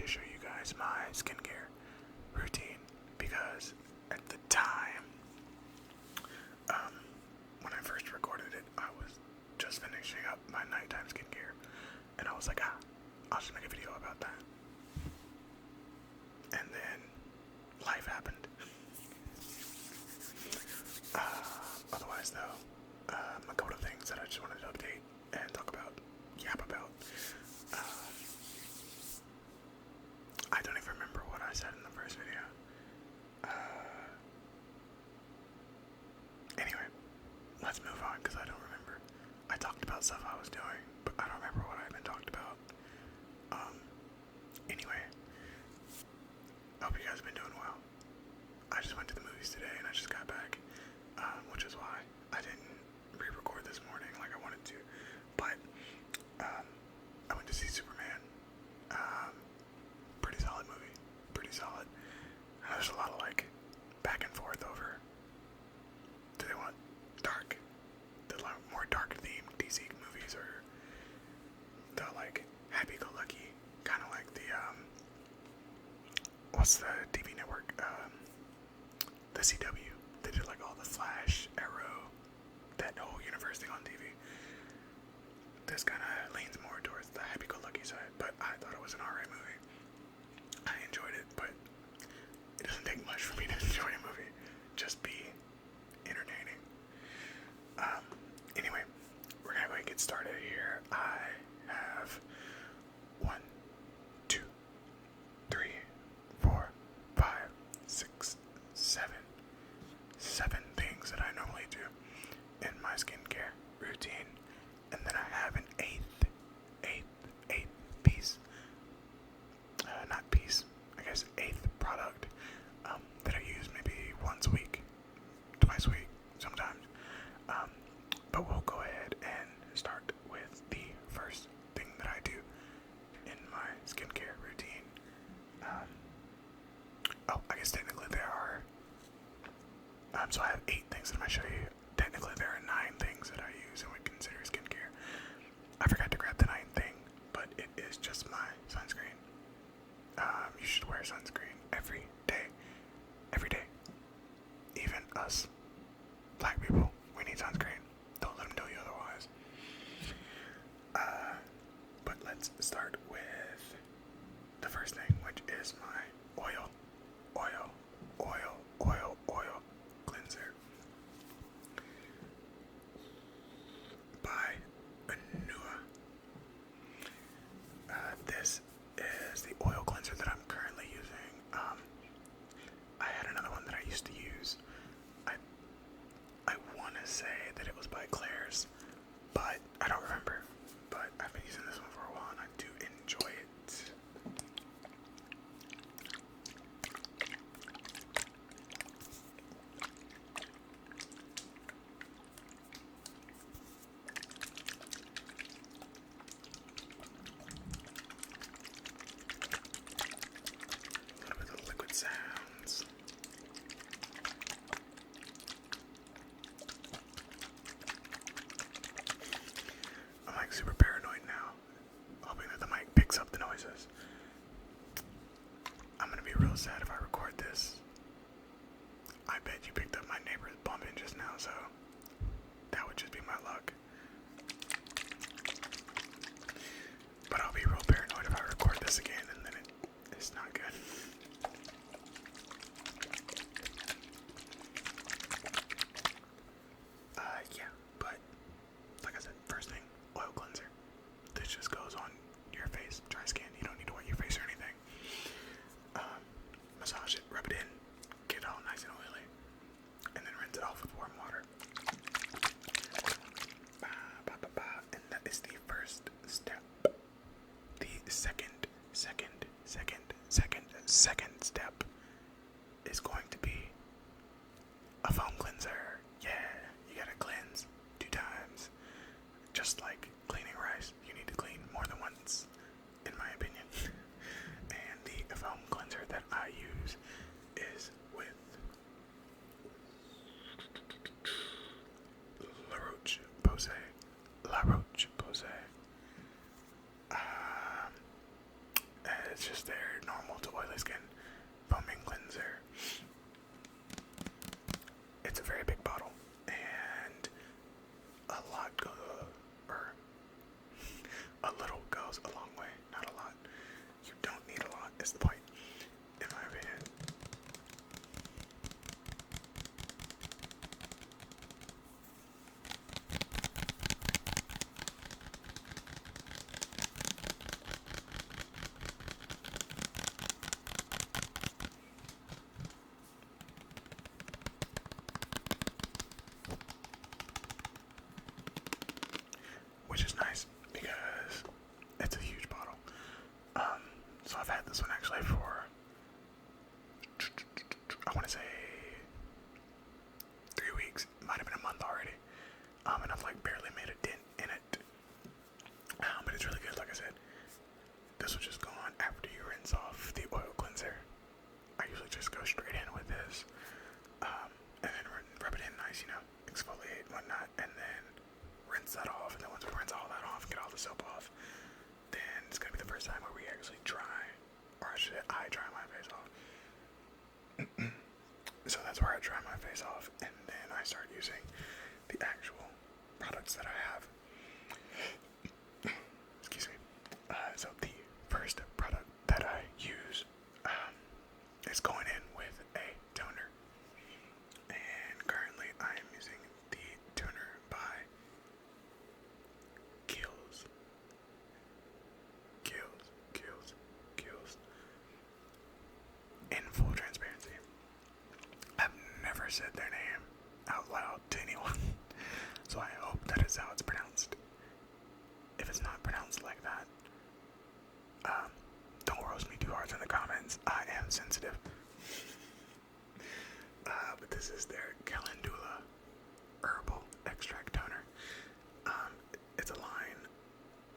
to show you guys my skincare routine because at the time, when I first recorded it, I was just finishing up my nighttime skincare, and I was like, I'll just make a video about that. And then life happened. Otherwise, though, a couple of things that I just wanted to update and talk about, yap about. I don't even remember what I said in the first video. Anyway, let's move on because I don't remember. I talked about stuff I was doing, but I don't remember what I even talked about. Anyway, I hope you guys have been doing well. I just went to the movies today and I just got back, which is why I didn't re-record this morning like I wanted to. But I went to see Superman. Pretty solid movie. Pretty solid. There's a lot of like back and forth over. Do they want dark? The more dark themed DC movies, or the like happy-go-lucky, kind of like the what's the TV network? The CW. They did like all the Flash, Arrow, that whole universe thing on TV. This kind of leans more towards the happy-go-lucky side, but I thought it was an alright movie. I enjoyed it, but it doesn't take much for me to enjoy a movie. Just be entertaining. Anyway, we're gonna go ahead and get started here. I have 1, 2, 3, 4, 5, 6, 7 things that I normally do in my skincare routine, and then I have an eighth piece, not piece, I guess eighth product that I use maybe once a week, twice a week, sometimes. But we'll go ahead and start with the first thing that I do in my skincare routine. I guess technically there are, so I have 8 things that I'm going to show you. Technically there are 9 things that I use and would consider skincare. I forgot to grab the 9th thing, but it is just my sunscreen. You should wear sunscreen every day. Every day. Even us black people, we need sunscreen. Don't let them tell you otherwise. But let's start with the first thing, which is my oil cleanser by Anua. This is the oil cleanser that I'm currently using. I had another one that I used to use. I want to say that it was by Claire's, but I don't remember. But I've been using this one for a while and I do enjoy it. A little bit of liquid sounds. I'm like super paranoid now, hoping that the mic picks up the noises. I'm gonna be real sad if I record this. I bet you picked up my neighbor's bumping just now, so that would just be my luck. But I'll be real paranoid if I record this again and then it's not good. Yeah, but like I said, first thing, oil cleanser. This just goes on your face, dry skin. You don't need to wet your face or anything. Massage it, rub it in, get it all nice and oily, and then rinse it off with warm water. And that is the first step. The second step is going to be a foam cleanser. Yeah, you gotta cleanse 2 times. Just like cleaning rice, you need to clean more than once, in my opinion. And the foam cleanser that I use is with La Roche-Posay. It's just their normal to oily skin foaming cleanser. It's a very big bottle, and a lot or a little goes a long way, not a lot. You don't need a lot, is the point, in my opinion. Which is nice because it's a huge bottle. So I've had this one actually for, I want to say 3 weeks. Might have been a month already. And I've like barely made a dent in it. But it's really good, like I said. This will just go on after you rinse off the oil cleanser. I usually just go straight in with this. And then rub it in nice, exfoliate and whatnot, and then rinse that off. And then once we rinse all that off, get all the soap off, then it's gonna be the first time where we actually dry, or I dry my face off. So that's where I dry my face off, and then I start using the actual products that I have. Excuse me. So the first product that I use is going in with a toner. And currently I am using the toner by Kiehl's. In full transparency, I've never said their name out loud to anyone, so I hope that is how it's pronounced. If it's not pronounced like that, don't roast me too hard in the comments. I am sensitive. But this is their Calendula Herbal Extract Toner. It's a line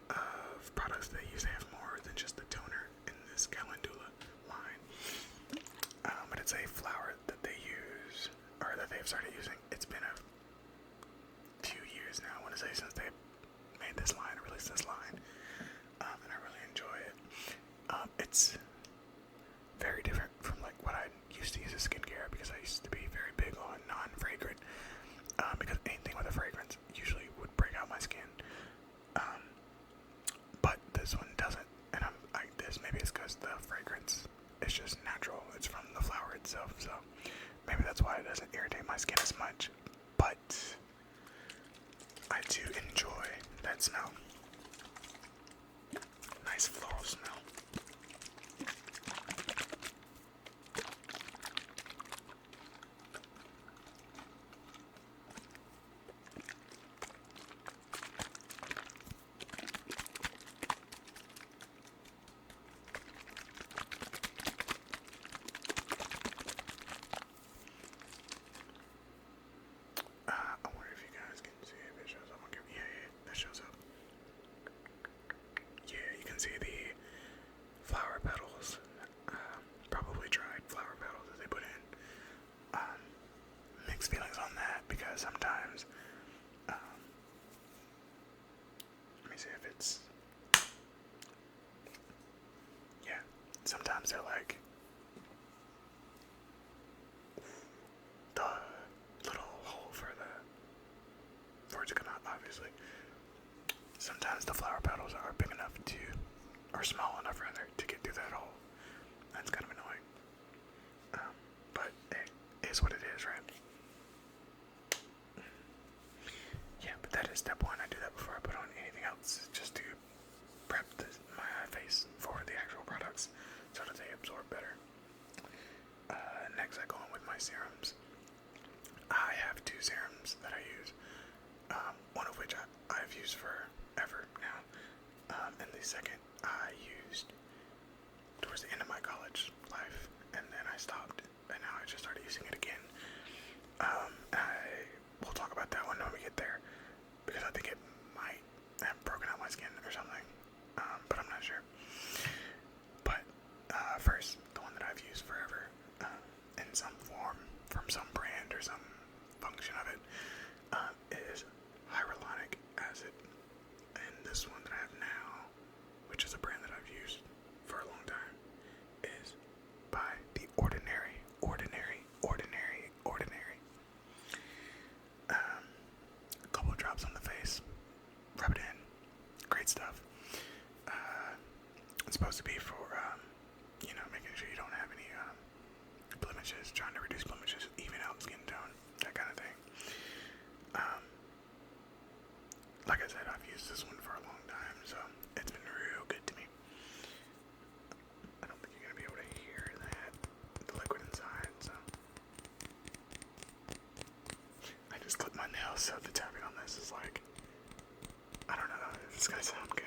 of products they use. They have more than just the toner in this Calendula line. But it's a flower that they use, or that they've started using. It's been a few years now, I want to say, since they made this line, released this line. And I really enjoy it. It's very different from like what I used to use as skincare, because I used to be very big on non-fragrant, because anything with a fragrance usually would break out my skin. But this one doesn't, and I'm like this. Maybe it's because the fragrance is just natural. It's from the flower itself, so maybe that's why it doesn't irritate my skin as much. But I do enjoy that smell. Nice floral smell. I wonder if you guys can see if it shows up. Yeah, that shows up. Yeah, you can see the flower petals, probably dried flower petals that they put in. Mixed feelings on that, because sometimes, let me see if it's, yeah, sometimes they're like the little hole for it to come out, obviously. Sometimes the flower petals are big enough to, or small enough rather, to get through that hole. That's kind of annoying. But it is what it is, right? Yeah, but that is step one. I do that before I put on anything else, just to prep my face for the actual products so that they absorb better. Next, I go in with my serums. I have 2 serums that I use, one of which I've used forever now, and the second I used towards the end of my college life, and then I stopped, and now I just started using it again. We'll talk about that one when we get there, because I think it might have broken out my skin or something, but I'm not sure. But first, the one that I've used forever, in some form, from some brand or some function of it, is hyaluronic acid. And this one that I have now, which is a brand that I've used for a long time, So the tapping on this is like, I don't know if it's gonna sound good.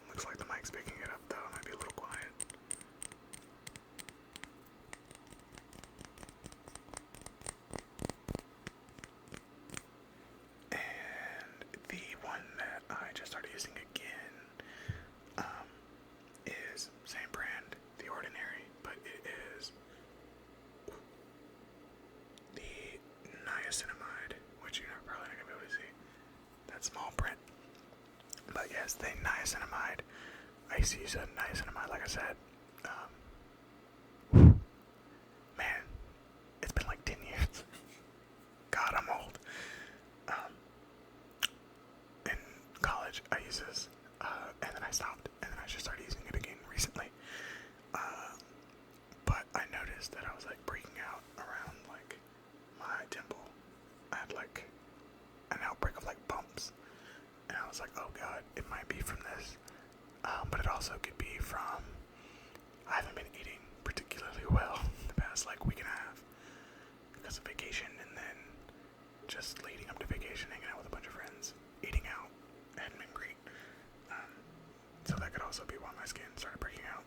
Looks like the mic's picking it up though, it might be a little quiet. And the one that I just started using again is same brand, The Ordinary, but it is the niacinamide, which you're probably not gonna be able to see. That small print. But yes, the niacinamide. I used to use a niacinamide, like I said. Man, it's been like 10 years. God, I'm old. In college, I used this, and then I stopped, and then I just started using it again recently. But I noticed that I was like breaking out around like my temple. I had like an outbreak of like bumps, and I was like, oh god, it might be from this, but it also could be from I haven't been eating particularly well the past like week and a half because of vacation, and then just leading up to vacation, hanging out with a bunch of friends, eating out, hadn't been great. So that could also be why my skin started breaking out.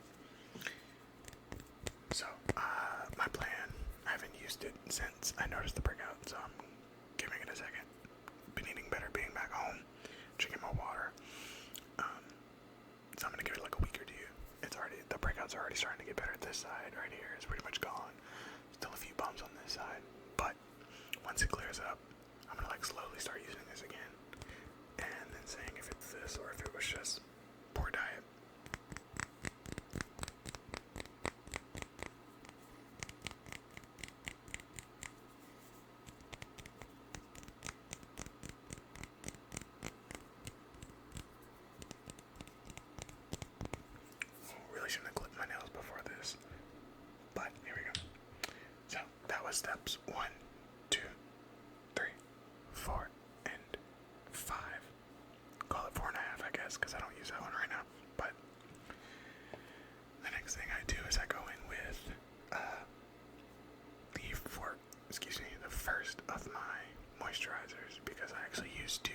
So my plan, I haven't used it since I noticed the breakout, so I'm giving it a second. Been eating better, being back home, drinking more water. So I'm gonna give it like a week or two. The breakouts are already starting to get better. This side right here is pretty much gone. Still a few bumps on this side, but once it clears up, I'm gonna like slowly start using this again, and then saying if it's this or if it was just poor diet. Really shouldn't have clipped my nails before this, but here we go. So that was steps 1, 2, 3, 4, and 5. Call it 4.5, I guess, because I don't use that one right now. But the next thing I do is I go in with the first of my moisturizers, because I actually used to.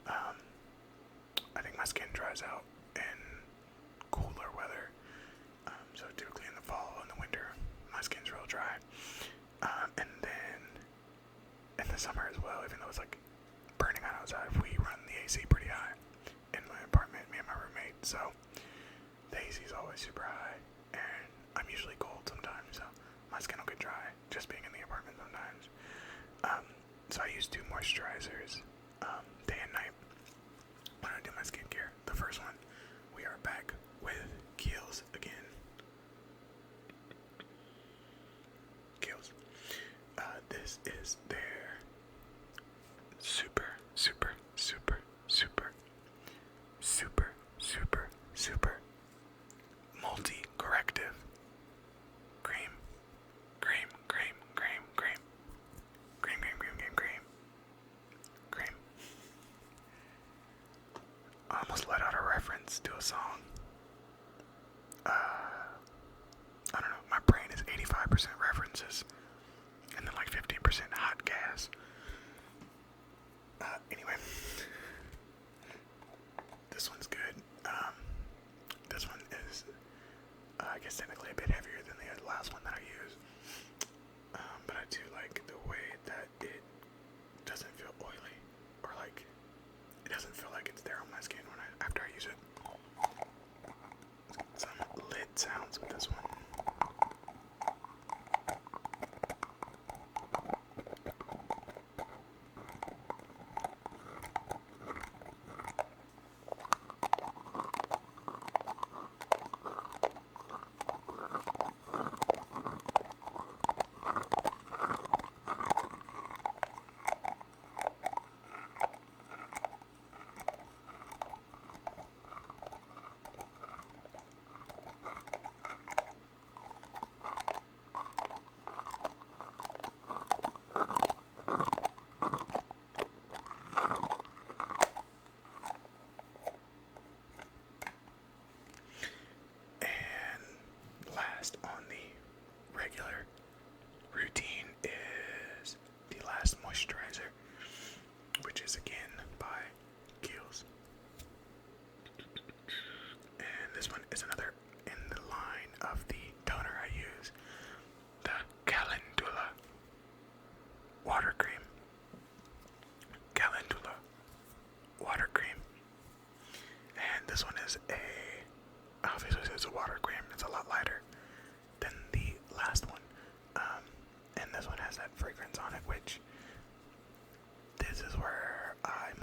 I think my skin dries out in cooler weather. So typically in the fall and the winter, my skin's real dry. And then in the summer as well, even though it's like burning out outside, we run the AC pretty high in my apartment, me and my roommate. So the AC is always super high, and I'm usually cold sometimes, so my skin will get dry just being in the apartment sometimes. So I use 2 moisturizers day and night when I do my skincare. The first one, we are back with Kiehl's again. Kiehl's. This is their super multi-corrective cream. I almost let out a reference to a song. I don't know, my brain is 85% references and then like 15% hot gas. Anyway, this one's good. This one is, I guess technically a bit heavier than the last one that I used. But I do like the way that it doesn't feel oily, or like, it doesn't feel like it's there on my skin after I use it. Some lid sounds with this one.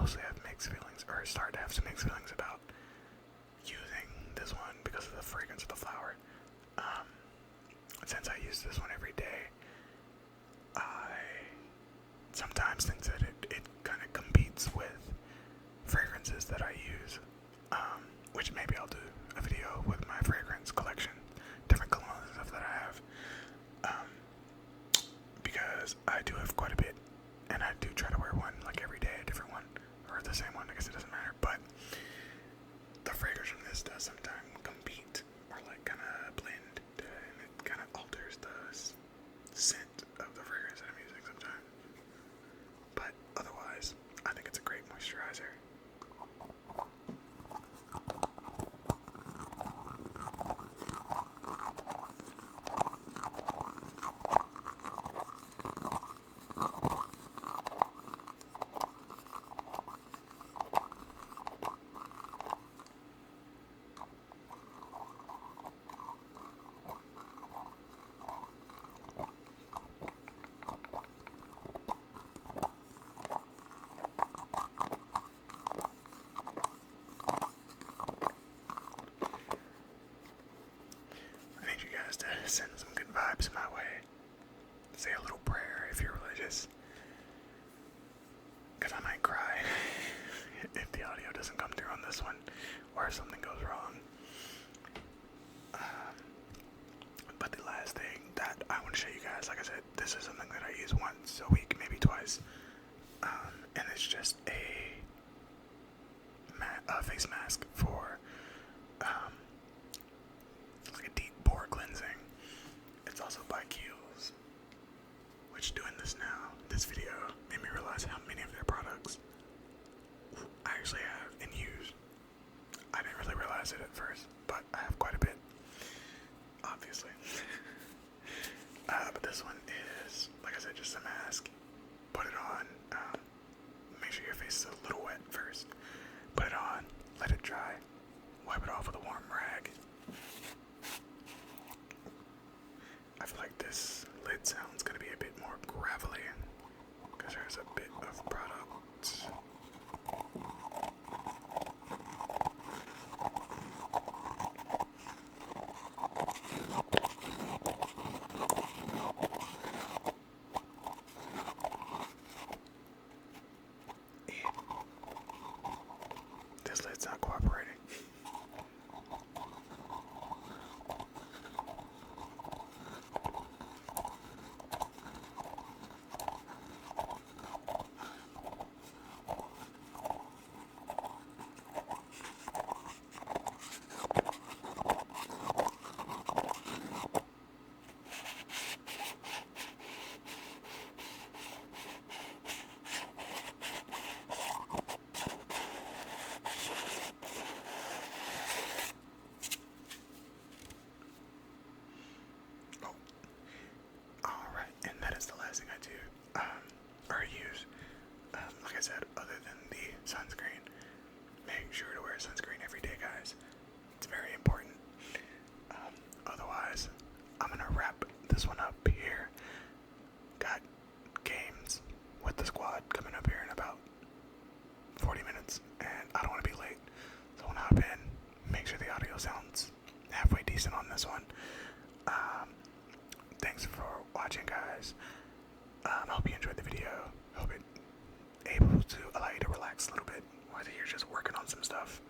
mostly have mixed feelings, or start to have some mixed feelings about using this one because of the fragrance of the flower. Since I use this one every day, I sometimes think that it kind of competes with fragrances that I use, which maybe I'll do a video with my fragrance collection, different colognes and stuff that I have, because I do have quite a bit, and I do try to wear one like every day, a different one, or the same one. I guess it doesn't matter, but the fragrance from this does sometimes compete or like kind of blend, and it kind of alters the scent of the fragrance that I'm using sometimes. But otherwise, I think it's a great moisturizer. To send some good vibes my way. Say a little prayer if you're religious, because I might cry if the audio doesn't come through on this one, or if something goes wrong. But the last thing that I want to show you guys, like I said, this is something that I use once a week, maybe twice, and it's just a face mask for like a deep pore cleansing. It's also by Kiehl's, which doing this video made me realize how many of their products I actually have and use. I didn't really realize it at first, but I have quite a bit, obviously. But this one is, like I said, just a mask. Put it on, make sure your face is a little wet first. Put it on, let it dry, wipe it off with a warm rag. I feel like this lid sound's gonna be a bit more gravelly because there's a bit of product. This lid's not cooperating. Like I said, other than the sunscreen, make sure to wear sunscreen every day, guys. It's very important. Otherwise, I'm gonna wrap this one up here. Got games with the squad coming up here in about 40 minutes, and I don't want to be late, so I want to hop in, make sure the audio sounds halfway decent on this one. Thanks for watching, guys. I hope you enjoyed the video. Hope it able to allow you to relax a little bit, whether you're just working on some stuff,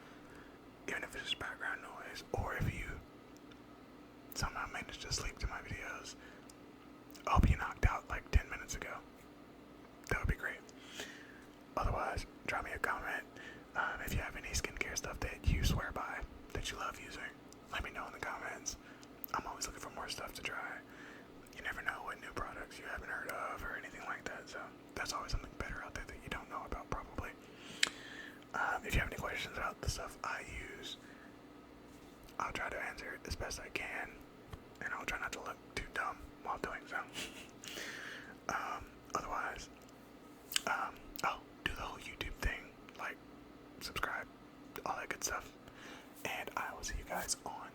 even if it's just background noise, or if you somehow managed to sleep to my videos. I hope you knocked out like 10 minutes ago. That would be great. Otherwise, drop me a comment if you have any skincare stuff that you swear by, that you love using. Let me know in the comments. I'm always looking for more stuff to try. You never know what new products you haven't heard of or anything like that, so that's always something better out there that you don't know about, probably. If you have any questions about the stuff I use, I'll try to answer it as best I can, and I'll try not to look too dumb while doing so. Otherwise, do the whole YouTube thing, like, subscribe, all that good stuff, and I will see you guys on